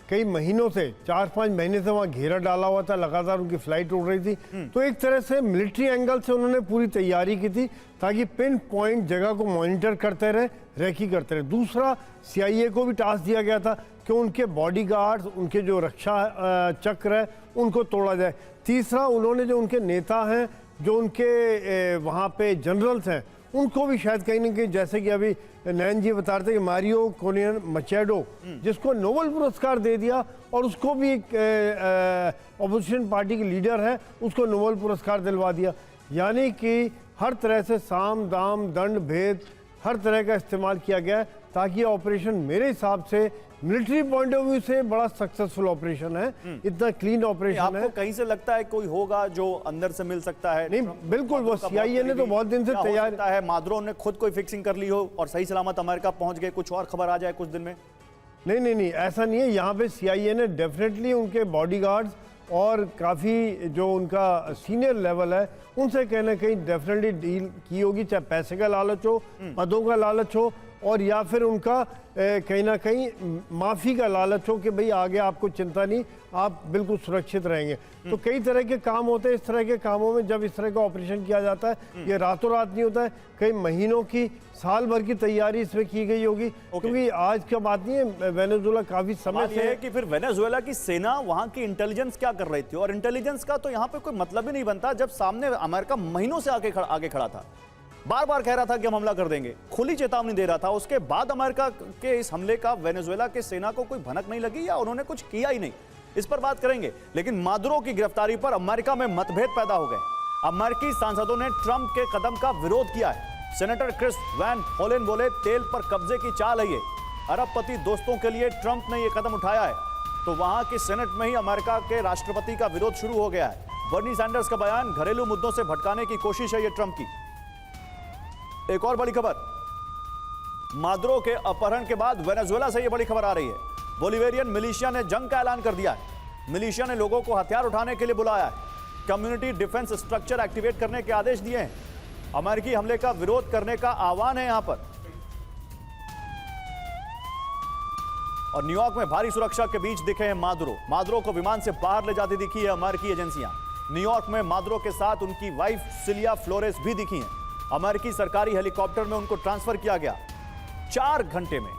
कई महीनों से 4-5 महीने से वहाँ घेरा डाला हुआ था, लगातार उनकी फ्लाइट उड़ रही थी, तो एक तरह से मिलिट्री एंगल से उन्होंने पूरी तैयारी की थी ताकि पिन पॉइंट जगह को मॉनिटर करते रहे, रेकी करते रहे। दूसरा CIA को भी टास्क दिया गया था कि उनके बॉडीगार्ड्स, उनके जो रक्षा चक्र है उनको तोड़ा जाए। तीसरा उन्होंने जो उनके नेता हैं, जो उनके वहाँ पे जनरल्स हैं, उनको भी शायद कहीं ना कहीं, जैसे कि अभी नयन जी बता रहे थे कि मारियो कोरियन मचेडो जिसको नोबेल पुरस्कार दे दिया और उसको भी एक अपोजिशन पार्टी के लीडर है, उसको नोबेल पुरस्कार दिलवा दिया। यानी कि हर तरह से साम दाम दंड भेद हर तरह का इस्तेमाल किया गया है ताकि ये ऑपरेशन मेरे हिसाब से मिलिट्री पॉइंट ऑफ व्यू से बड़ा सक्सेसफुल ऑपरेशन है, इतना क्लीन ऑपरेशन है। आपको कहीं से लगता है कोई होगा जो अंदर से मिल सकता है? नहीं बिल्कुल, वो CIA ने तो बहुत दिन से तैयार है, माद्रो ने खुद कोई फिक्सिंग कर ली हो और सही सलामत अमेरिका पहुंच गए, कुछ और खबर आ जाए कुछ दिन में? नहीं ऐसा नहीं है। यहाँ पे CIA ने डेफिनेटली उनके बॉडीगार्ड्स और काफ़ी जो उनका सीनियर लेवल है उनसे कहीं ना कहीं डेफिनेटली डील की होगी, चाहे पैसे का लालच हो, पदों का लालच हो, और या फिर उनका कहीं ना कहीं माफ़ी का लालच हो कि भाई आगे आपको चिंता नहीं, आप बिल्कुल सुरक्षित रहेंगे। तो कई तरह के काम होते हैं। इस तरह के कामों में जब इस तरह का ऑपरेशन किया जाता है, ये रातों रात नहीं होता है, कई महीनों की, साल भर की तैयारी इसमें की गई होगी। क्योंकि आज का बात नहीं है, वेनेजुएला काफ़ी समय से है कि फिर वेनेजुएला की सेना वहां की इंटेलिजेंस क्या कर रही थी, और इंटेलिजेंस का तो यहाँ पे कोई मतलब ही नहीं बनता जब सामने अमेरिका महीनों से आगे खड़ा था, बार बार कह रहा था कि हम हमला कर देंगे, खुली चेतावनी दे रहा था। उसके बाद अमेरिका के इस हमले का वेनेजुएला के सेना को कोई भनक नहीं लगी या उन्होंने कुछ किया ही नहीं, इस पर बात करेंगे। लेकिन मादुरो की गिरफ्तारी पर अमेरिका में मतभेद पैदा हो गए। अमेरिकी सांसदों ने ट्रंप के कदम का विरोध किया है। सेनेटर क्रिस वैन होलेन बोले तेल पर कब्जे की चाल है ये, अरबपति दोस्तों के लिए ट्रंप ने ये कदम उठाया है। तो वहां की सेनेट में ही अमेरिका के राष्ट्रपति का विरोध शुरू हो गया है। बर्नी सैंडर्स का बयान, घरेलू मुद्दों से भटकाने की कोशिश है ये ट्रंप की। एक और बड़ी खबर, मादुरो के अपहरण के बाद वेनेजुएला से यह बड़ी खबर आ रही है। बोलिवेरियन मिलिशिया ने जंग का ऐलान कर दिया है। मिलिशिया ने लोगों को हथियार उठाने के लिए बुलाया है, कम्युनिटी डिफेंस स्ट्रक्चर एक्टिवेट करने के आदेश दिए हैं, अमेरिकी हमले का विरोध करने का आह्वान है यहां पर। और न्यूयॉर्क में भारी सुरक्षा के बीच दिखे हैं मादुरो को विमान से बाहर ले जाती दिखी है अमेरिकी एजेंसियां। न्यूयॉर्क में मादुरो के साथ उनकी वाइफ सिलिया फ्लोरेस भी दिखी हैं। अमेरिकी सरकारी हेलीकॉप्टर में उनको ट्रांसफर किया गया। 4 घंटे में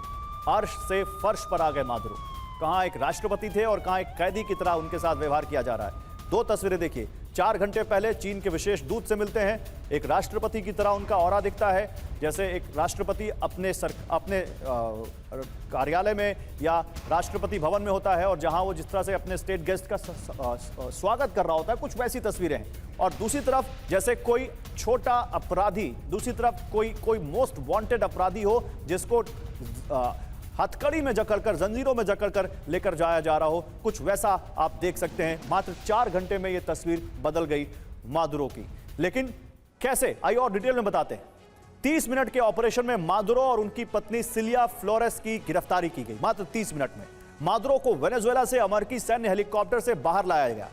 अर्श से फर्श पर आ गए मादुरो। कहां एक राष्ट्रपति थे और कहां एक कैदी की तरह उनके साथ व्यवहार किया जा रहा है। 2 तस्वीरें देखिए। 4 घंटे पहले चीन के विशेष दूत से मिलते हैं, एक राष्ट्रपति की तरह उनका ऑरा दिखता है, जैसे एक राष्ट्रपति अपने कार्यालय में या राष्ट्रपति भवन में होता है और जहां वो जिस तरह से अपने स्टेट गेस्ट का स्वागत कर रहा होता है, कुछ वैसी तस्वीरें हैं। और दूसरी तरफ जैसे कोई छोटा अपराधी, दूसरी तरफ कोई मोस्ट वांटेड अपराधी हो जिसको हथकड़ी में जकड़कर, जंजीरों में जकड़कर लेकर जाया जा रहा हो, कुछ वैसा आप देख सकते हैं। मात्र 4 घंटे में यह तस्वीर बदल गई मादुरो की। लेकिन कैसे, आइए और डिटेल में बताते हैं। 30 मिनट के ऑपरेशन में मादुरो और उनकी पत्नी सिलिया फ्लोरेस की गिरफ्तारी की गई। मात्र 30 मिनट में मादुरो को वेनेजुएला से अमेरिकी सैन्य हेलीकॉप्टर से बाहर लाया गया।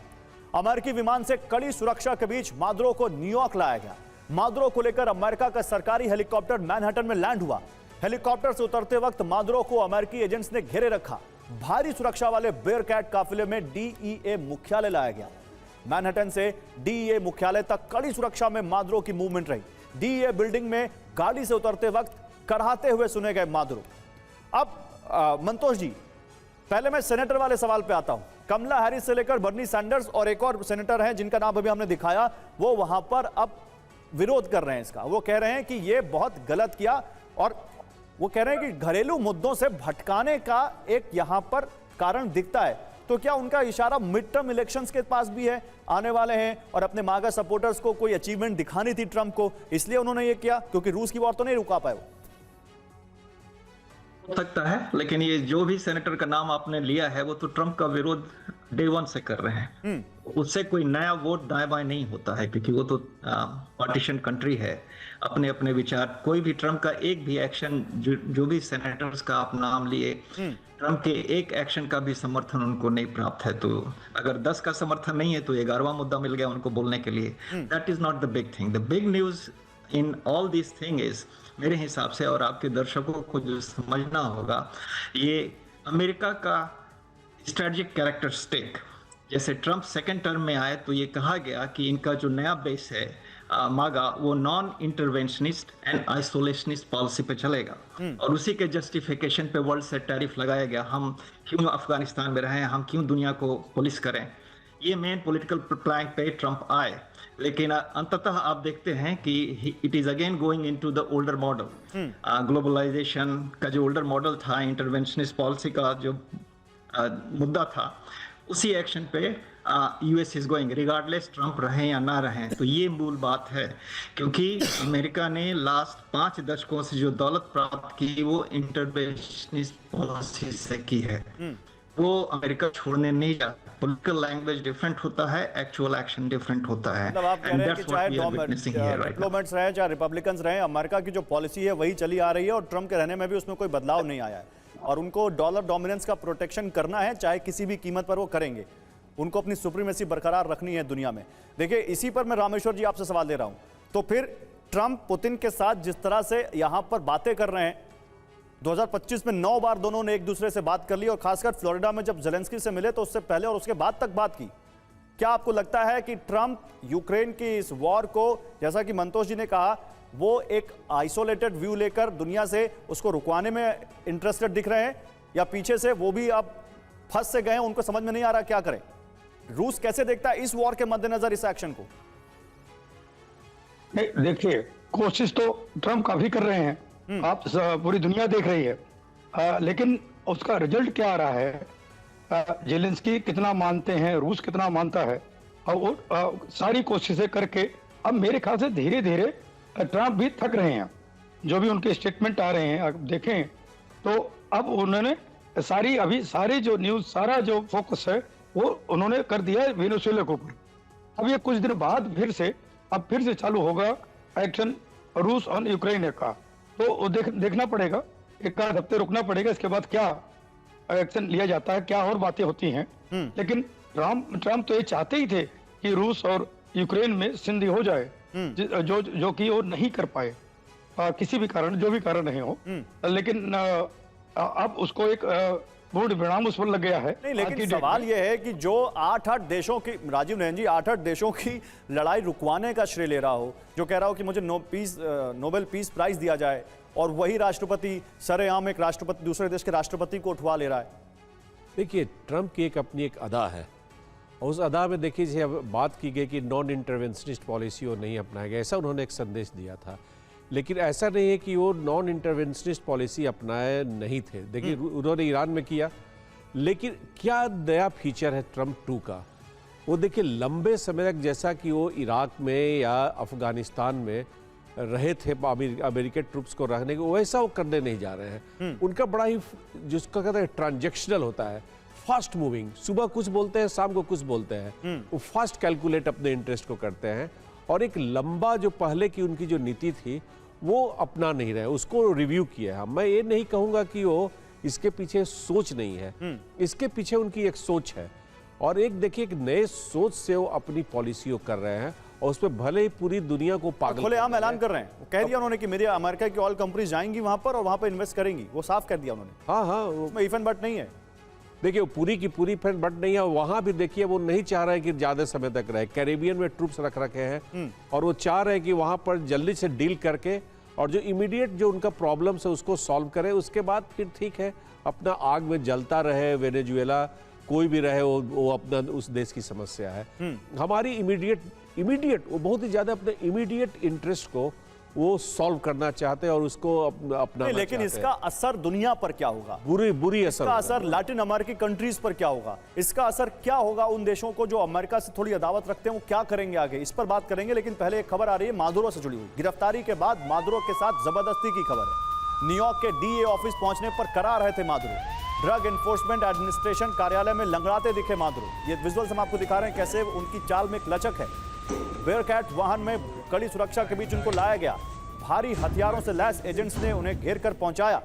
अमेरिकी विमान से कड़ी सुरक्षा के बीच मादुरो को न्यूयॉर्क लाया गया। मादुरो को लेकर अमेरिका का सरकारी हेलीकॉप्टर मैनहट्टन में लैंड हुआ। हेलीकॉप्टर से उतरते वक्त मादुरो को अमेरिकी एजेंट्स ने घेरे रखा। भारी सुरक्षा वाले बेयरकैट काफिले में डीईए मुख्यालय लाया गया। मैनहट्टन से डीईए मुख्यालय तक कड़ी सुरक्षा में मादुरो की मूवमेंट रही। डीईए बिल्डिंग में गाड़ी से उतरते वक्त कराहते हुए सुने गए मादुरो। अब मंतोष जी, पहले मैं सेनेटर वाले सवाल पे आता हूं। कमला हैरिस से लेकर बर्नी सैंडर्स और एक और सेनेटर हैं जिनका नाम अभी हमने दिखाया, वो वहां पर अब विरोध कर रहे हैं इसका। वो कह रहे हैं कि ये बहुत गलत किया और वो कह रहे हैं कि घरेलू मुद्दों से भटकाने का एक यहां पर कारण दिखता है। तो क्या उनका इशारा मिड टर्म इलेक्शंस के पास भी है, आने वाले हैं और अपने मागा सपोर्टर्स को कोई अचीवमेंट दिखानी थी ट्रंप को, इसलिए उन्होंने ये किया? क्योंकि रूस की वॉर तो नहीं रुका पाए वो। हो सकता है, लेकिन ये जो भी सेनेटर का नाम आपने लिया है वो तो ट्रंप का विरोध डे वन से कर रहे हैं। उससे कोई नया वोट दाएं बाएं नहीं होता है, क्योंकि वो तो पार्टीशन कंट्री है। अपने अपने विचार, कोई भी ट्रंप का एक भी एक्शन, जो भी सेनेटर्स का आप नाम लिए, ट्रंप के एक एक्शन का भी समर्थन उनको नहीं प्राप्त है। तो अगर 10 का समर्थन नहीं है तो 11वां मुद्दा मिल गया उनको बोलने के लिए। That is not the big thing. The big news in all this thing is, मेरे हिसाब से और आपके दर्शकों को जो समझना होगा, ये अमेरिका का स्ट्रेटेजिक कैरेक्टरिस्टिक। जैसे ट्रंप सेकेंड टर्म में आए तो ये कहा गया कि इनका जो नया बेस है मागा, वो non interventionist and isolationist policy पे चलेगा। और उसी के जस्टिफिकेशन पे वर्ल्ड से टैरिफ लगाया गया। हम क्यों अफगानिस्तान में रहें, हम क्यों दुनिया को पुलिस करें, ये मेन पॉलिटिकल प्लैंक पे ट्रंप आए। लेकिन अंततः आप देखते हैं कि it is again going into the older model. Globalisation का जो ओल्डर मॉडल था, इंटरवेंशनिस्ट पॉलिसी का जो मुद्दा था, उसी एक्शन पे US is going, regardless Trump रहें या ना रहें। तो ये मूल बात है, क्योंकि अमेरिका ने लास्ट 5 दशकों से जो दौलत प्राप्त की वो इंटरवेंशनिस्ट पॉलिसी से की है। वो अमेरिका छोड़ने नहीं जाता। पॉलिटिकल लैंग्वेज डिफरेंट होता है, एक्चुअल एक्शन डिफरेंट होता है। मतलब आप कह रहे हैं कि चाहे डिप्लोमेट्स रहे, चाहे रिपब्लिकन्स रहे, अमेरिका की जो पॉलिसी है वही चली आ रही है और ट्रंप के रहने में भी उसमें कोई बदलाव नहीं आया है। और उनको डॉलर डोमिनेंस का प्रोटेक्शन करना है, चाहे किसी भी कीमत पर वो करेंगे। उनको अपनी सुप्रीमेसी बरकरार रखनी है दुनिया में। देखिए, इसी पर मैं रामेश्वर जी आपसे सवाल दे रहा हूं। तो फिर ट्रंप पुतिन के साथ जिस तरह से यहां पर बातें कर रहे हैं, 2025 में 9 बार दोनों ने एक दूसरे से बात कर ली और खासकर फ्लोरिडा में जब जेलेंस्की से मिले तो उससे पहले और उसके बाद तक बात की। क्या आपको लगता है कि ट्रंप यूक्रेन की इस वॉर को, जैसा कि मंतोष जी ने कहा, वो एक आइसोलेटेड व्यू लेकर दुनिया से उसको रुकवाने में इंटरेस्टेड दिख रहे हैं, या पीछे से वो भी अब फंस से गए हैं, उनको समझ में नहीं आ रहा क्या करें? रूस कैसे देखता है इस वॉर के मद्देनजर इस एक्शन को? नहीं, देखिए, कोशिश तो ट्रंप काफी कर रहे हैं, आप पूरी दुनिया देख रही है, लेकिन उसका रिजल्ट क्या आ रहा है? जेलेंस्की कितना मानते हैं, रूस कितना मानता है, और वो सारी कोशिशें करके अब मेरे ख्याल से धीरे धीरे ट्रंप भी थक रहे हैं। जो भी उनके स्टेटमेंट आ रहे हैं आप देखें तो अब उन्होंने सारी जो न्यूज, सारा जो फोकस है वो उन्होंने कर दिया है वेनेजुएला के ऊपर। अब ये कुछ दिन बाद फिर से चालू होगा एक्शन रूस और यूक्रेन का। तो वो देखना पड़ेगा, एक आध हफ्ते रुकना पड़ेगा, इसके बाद क्या एक्शन लिया जाता है, क्या और बातें होती हैं। लेकिन ट्रंप तो ये चाहते ही थे कि रूस और यूक्रेन में संधि हो जाए, जो कि वो नहीं कर पाए, किसी भी कारण, जो भी कारण रहे हो। लेकिन अब उसको एक पूर्ण विराम उस पर लग गया है। नहीं, लेकिन सवाल यह है कि जो 8-8 देशों की, राजीव नयन जी, 8-8 देशों की लड़ाई रुकवाने का श्रेय ले रहा हो, जो कह रहा हो कि मुझे नोबेल पीस प्राइज दिया जाए, और वही राष्ट्रपति सरेआम एक राष्ट्रपति, दूसरे देश के राष्ट्रपति को उठवा ले रहा है। देखिए, ट्रंप की अपनी एक अदा है, और उस अदा में देखिए, जैसे अब बात की गई कि नॉन इंटरवेंशनिस्ट पॉलिसी वो नहीं अपनाया गया, ऐसा उन्होंने एक संदेश दिया था। लेकिन ऐसा नहीं है कि वो नॉन इंटरवेंशनिस्ट पॉलिसी अपनाए नहीं थे। देखिए, उन्होंने ईरान में किया, लेकिन क्या नया फीचर है ट्रंप 2 का? वो देखिए, लंबे समय तक जैसा कि वो इराक में या अफगानिस्तान में रहे थे अमेरिकी ट्रूप्स को रखने को, वैसा वो करने नहीं जा रहे हैं। उनका बड़ा ही, जिसका कहते हैं ट्रांजेक्शनल होता है, फास्ट मूविंग, सुबह कुछ बोलते हैं, शाम को कुछ बोलते हैं। वो फास्ट कैलकुलेट अपने इंटरेस्ट को करते हैं, और एक लंबा जो पहले की उनकी जो नीति थी वो अपना नहीं रहे, उसको रिव्यू किया है। मैं ये नहीं कहूँगा कि वो इसके पीछे सोच नहीं है, इसके पीछे उनकी एक सोच है, और एक देखिए एक नए सोच से वो अपनी पॉलिसी को कर रहे हैं और उस पर भले ही पूरी दुनिया को पागल खुलेआम ऐलान कर रहे हैं। वो कह दिया उन्होंने कि मेरे अमेरिका की ऑयल कंपनीज जाएंगी वहां पर और वहां पर इन्वेस्ट करेंगी, वो साफ कर दिया उन्होंने। हाँ हाँ, उसमें इफ एंड बट नहीं है। देखिए वो पूरी की पूरी फ्रेंड बट नहीं है। वहां भी देखिए वो नहीं चाह रहे कि ज्यादा समय तक रहे। कैरेबियन में ट्रूप्स रख रखे हैं और वो चाह रहे हैं कि वहां पर जल्दी से डील करके और जो इमीडिएट जो उनका प्रॉब्लम्स है उसको सॉल्व करें। उसके बाद फिर ठीक है, अपना आग में जलता रहे वेनेजुएला, कोई भी रहे, वो अपना उस देश की समस्या है। हमारी इमीडिएट वो बहुत ही ज्यादा अपने इमीडिएट इंटरेस्ट को वो सॉल्व करना चाहते हैं और उसको अपना। लेकिन इसका असर दुनिया पर क्या होगा? बुरी असर। इसका असर लैटिन अमेरिकी कंट्रीज पर क्या होगा? इसका असर क्या होगा उन देशों को जो अमेरिका से थोड़ी अदावत रखते हैं, वो क्या करेंगे आगे? इस पर बात करेंगे। लेकिन पहले एक खबर आ रही है मादुरो से जुड़ी हुई। गिरफ्तारी के बाद मादुरो के साथ जबरदस्ती की खबर है। न्यूयॉर्क के डीए ऑफिस पहुंचने पर करा रहे थे मादुरो। ड्रग एनफोर्समेंट एडमिनिस्ट्रेशन कार्यालय में लंगड़ाते दिखे मादुरो। ये विजुअल्स हम आपको दिखा रहे हैं कैसे उनकी चाल में एक लचक है। बेयरकैट वाहन में कड़ी सुरक्षा के बीच उनको लाया गया। भारी हथियारों से लैस एजेंट्स ने उन्हें घेर कर पहुंचाया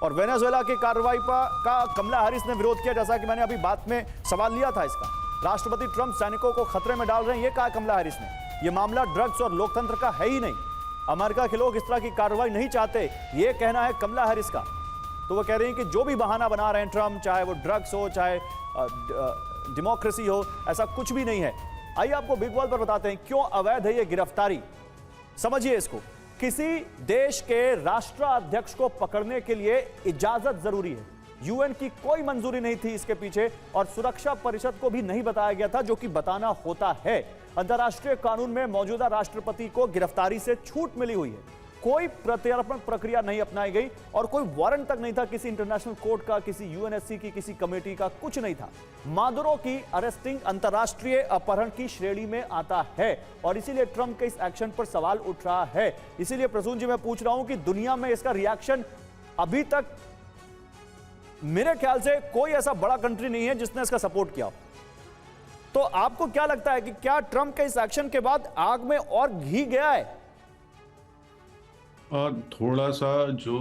और वेनेजुएला की कार्रवाई का कमला हैरिस ने विरोध किया। जैसा कि मैंने अभी बात में सवाल लिया था इसका, राष्ट्रपति ट्रंप सैनिकों को खतरे में डाल रहे हैं, यह कहा कमला हैरिस ने। यह मामला ड्रग्स और लोकतंत्र का है ही नहीं। अमेरिका के लोग इस तरह की कार्रवाई नहीं चाहते, यह कहना है कमला हैरिस का। तो वो कह रही हैं कि जो भी बहाना बना रहे हैं ट्रंप, चाहे वो ड्रग्स हो चाहे डेमोक्रेसी हो, ऐसा कुछ भी नहीं है। आइए आपको बिग बॉल पर बताते हैं क्यों अवैध है ये गिरफ्तारी। समझिए इसको। किसी देश के राष्ट्राध्यक्ष को पकड़ने के लिए इजाजत जरूरी है। यूएन की कोई मंजूरी नहीं थी इसके पीछे और सुरक्षा परिषद को भी नहीं बताया गया था, जो कि बताना होता है। अंतर्राष्ट्रीय कानून में मौजूदा राष्ट्रपति को गिरफ्तारी से छूट मिली हुई है। कोई प्रत्यार्पण प्रक्रिया नहीं अपनाई गई और कोई वारंट तक नहीं था किसी इंटरनेशनल कोर्ट का, किसी यूएनएससी की, किसी कमेटी का, कुछ नहीं था। मादुरो की अरेस्टिंग अंतर्राष्ट्रीय अपहरण की श्रेणी में आता है और इसीलिए ट्रंप के इस एक्शन पर सवाल उठ रहा है। इसीलिए प्रसून जी मैं पूछ रहा हूं कि दुनिया में इसका रिएक्शन अभी तक मेरे ख्याल से कोई ऐसा बड़ा कंट्री नहीं है जिसने इसका सपोर्ट किया। तो आपको क्या लगता है कि क्या ट्रंप के इस एक्शन के बाद आग में और घी गया है? थोड़ा सा जो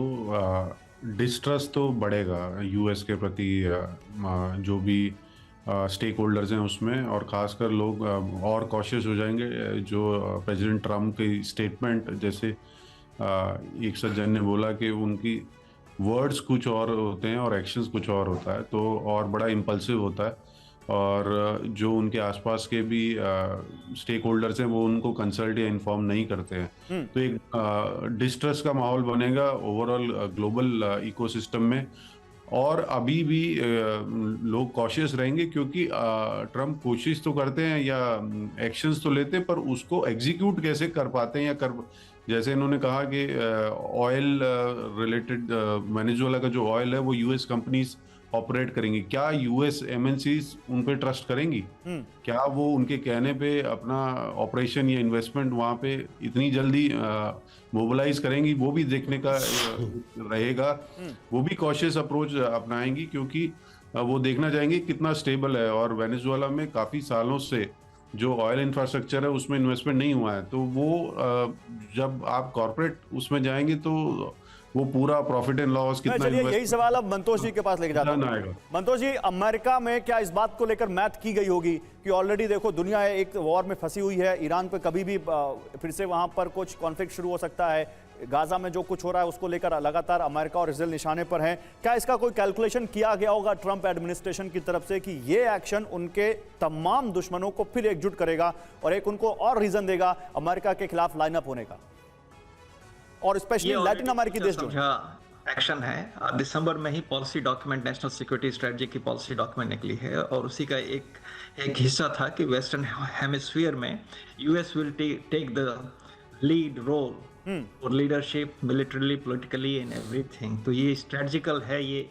डिस्ट्रस्ट तो बढ़ेगा यूएस के प्रति, जो भी स्टेक होल्डर्स हैं उसमें, और खासकर लोग और कॉशियस हो जाएंगे। जो प्रेसिडेंट ट्रम्प की स्टेटमेंट, जैसे एक सज्जन ने बोला कि उनकी वर्ड्स कुछ और होते हैं और एक्शंस कुछ और होता है, तो और बड़ा इम्पल्सिव होता है। और जो उनके आसपास के भी स्टेक होल्डर्स हैं वो उनको कंसल्ट या इन्फॉर्म नहीं करते हैं। तो एक डिस्ट्रेस का माहौल बनेगा ओवरऑल ग्लोबल इकोसिस्टम में। और अभी भी लोग कॉशियस रहेंगे क्योंकि ट्रम्प कोशिश तो करते हैं या एक्शंस तो लेते हैं, पर उसको एग्जीक्यूट कैसे कर पाते हैं या कर, जैसे इन्होंने कहा कि ऑयल रिलेटेड वेनेजुएला का जो ऑयल है वो यूएस कंपनीज ऑपरेट करेंगी। क्या यूएस एमएनसीज उन पे ट्रस्ट करेंगी? क्या वो उनके कहने पे अपना ऑपरेशन या इन्वेस्टमेंट वहां पे इतनी जल्दी मोबिलाइज करेंगी? वो भी देखने का रहेगा। वो भी कॉशियस अप्रोच अपनाएंगी क्योंकि वो देखना चाहेंगे कितना स्टेबल है। और वेनेजुएला में काफी सालों से जो ऑयल इंफ्रास्ट्रक्चर है उसमें इन्वेस्टमेंट नहीं हुआ है, तो वो जब आप कॉर्पोरेट उसमें जाएंगे तो वो पूरा प्रॉफिट एंड लॉस कितना। चलिए यही सवाल अब मंतोष जी के पास लेके जाता हूं। मंतोष जी, अमेरिका में क्या इस बात को लेकर मैथ की गई होगी कि ऑलरेडी देखो दुनिया एक वॉर में फंसी हुई है, ईरान पे कभी भी फिर से वहां पर कुछ कॉन्फ्लिक्ट शुरू हो सकता है, गाजा में जो कुछ हो रहा है उसको लेकर लगातार अमेरिका और इजराइल निशाने पर हैं। क्या इसका कोई कैलकुलेशन किया गया होगा ट्रंप एडमिनिस्ट्रेशन की तरफ से कि ये एक्शन उनके तमाम दुश्मनों को फिर एकजुट करेगा और एक उनको और रीजन देगा अमेरिका के खिलाफ लाइनअप होने का, और स्पेशली लैटिन अमेरिकी देश जो एक्शन है? दिसंबर में ही policy document, national security strategy की पॉलिसी डॉक्यूमेंट निकली है और उसी का एक हिस्सा था कि वेस्टर्न हेमिस्फीयर में US will take the lead role और leadership militarily, politically and everything. तो ये स्ट्रेटजिकल है, ये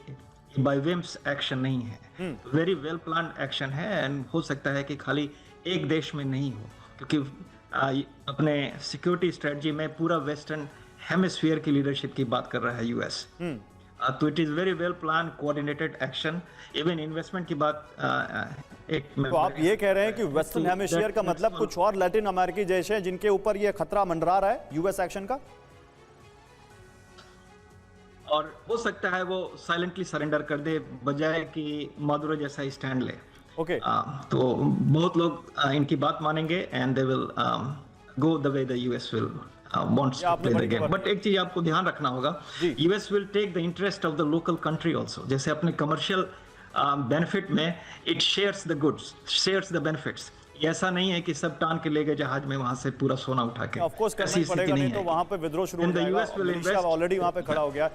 बाय विम्स एक्शन नहीं है, वेरी वेल प्लान्ड एक्शन है। एंड हो सकता है कि खाली एक देश में नहीं हो, क्योंकि अपने सिक्योरिटी स्ट्रेटजी में पूरा वेस्टर्न हेमिस्फीयर की लीडरशिप की बात कर रहा है यूएस। तो it is very well plan, coordinated action. Even investment की बात तो आप ये कह रहे हैं कि वेस्टर्न हेमिस्फीयर का मतलब कुछ और लैटिन अमेरिकी देश हैं जिनके ऊपर ये खतरा मंडरा रहा है यूएस एक्शन का? और हो सकता है वो साइलेंटली सरेंडर कर दे बजाय कि मादुरो जैसा ही स्टैंड ले। ओके तो बहुत लोग इनकी बात मानेंगे and they will go the way the US will wants to आपने play the बड़ी game. खबर बट एक चीज आपको ध्यान रखना होगा, जी। US will take the interest of the local country also. जैसे अपने कमर्शियल बेनिफिट में it shares the goods, shares the benefits. ऐसा नहीं है कि सब टान के ले गए जहाज में वहां से पूरा सोना उठा के। ऑफ कोर्स करना ऐसी ही स्थिति पड़ेगा, नहीं नहीं तो है। वहां पे विद्रोह शुरू हो And the जाएगा। US will Malaysia invest already वहां पे खड़ा हो गया।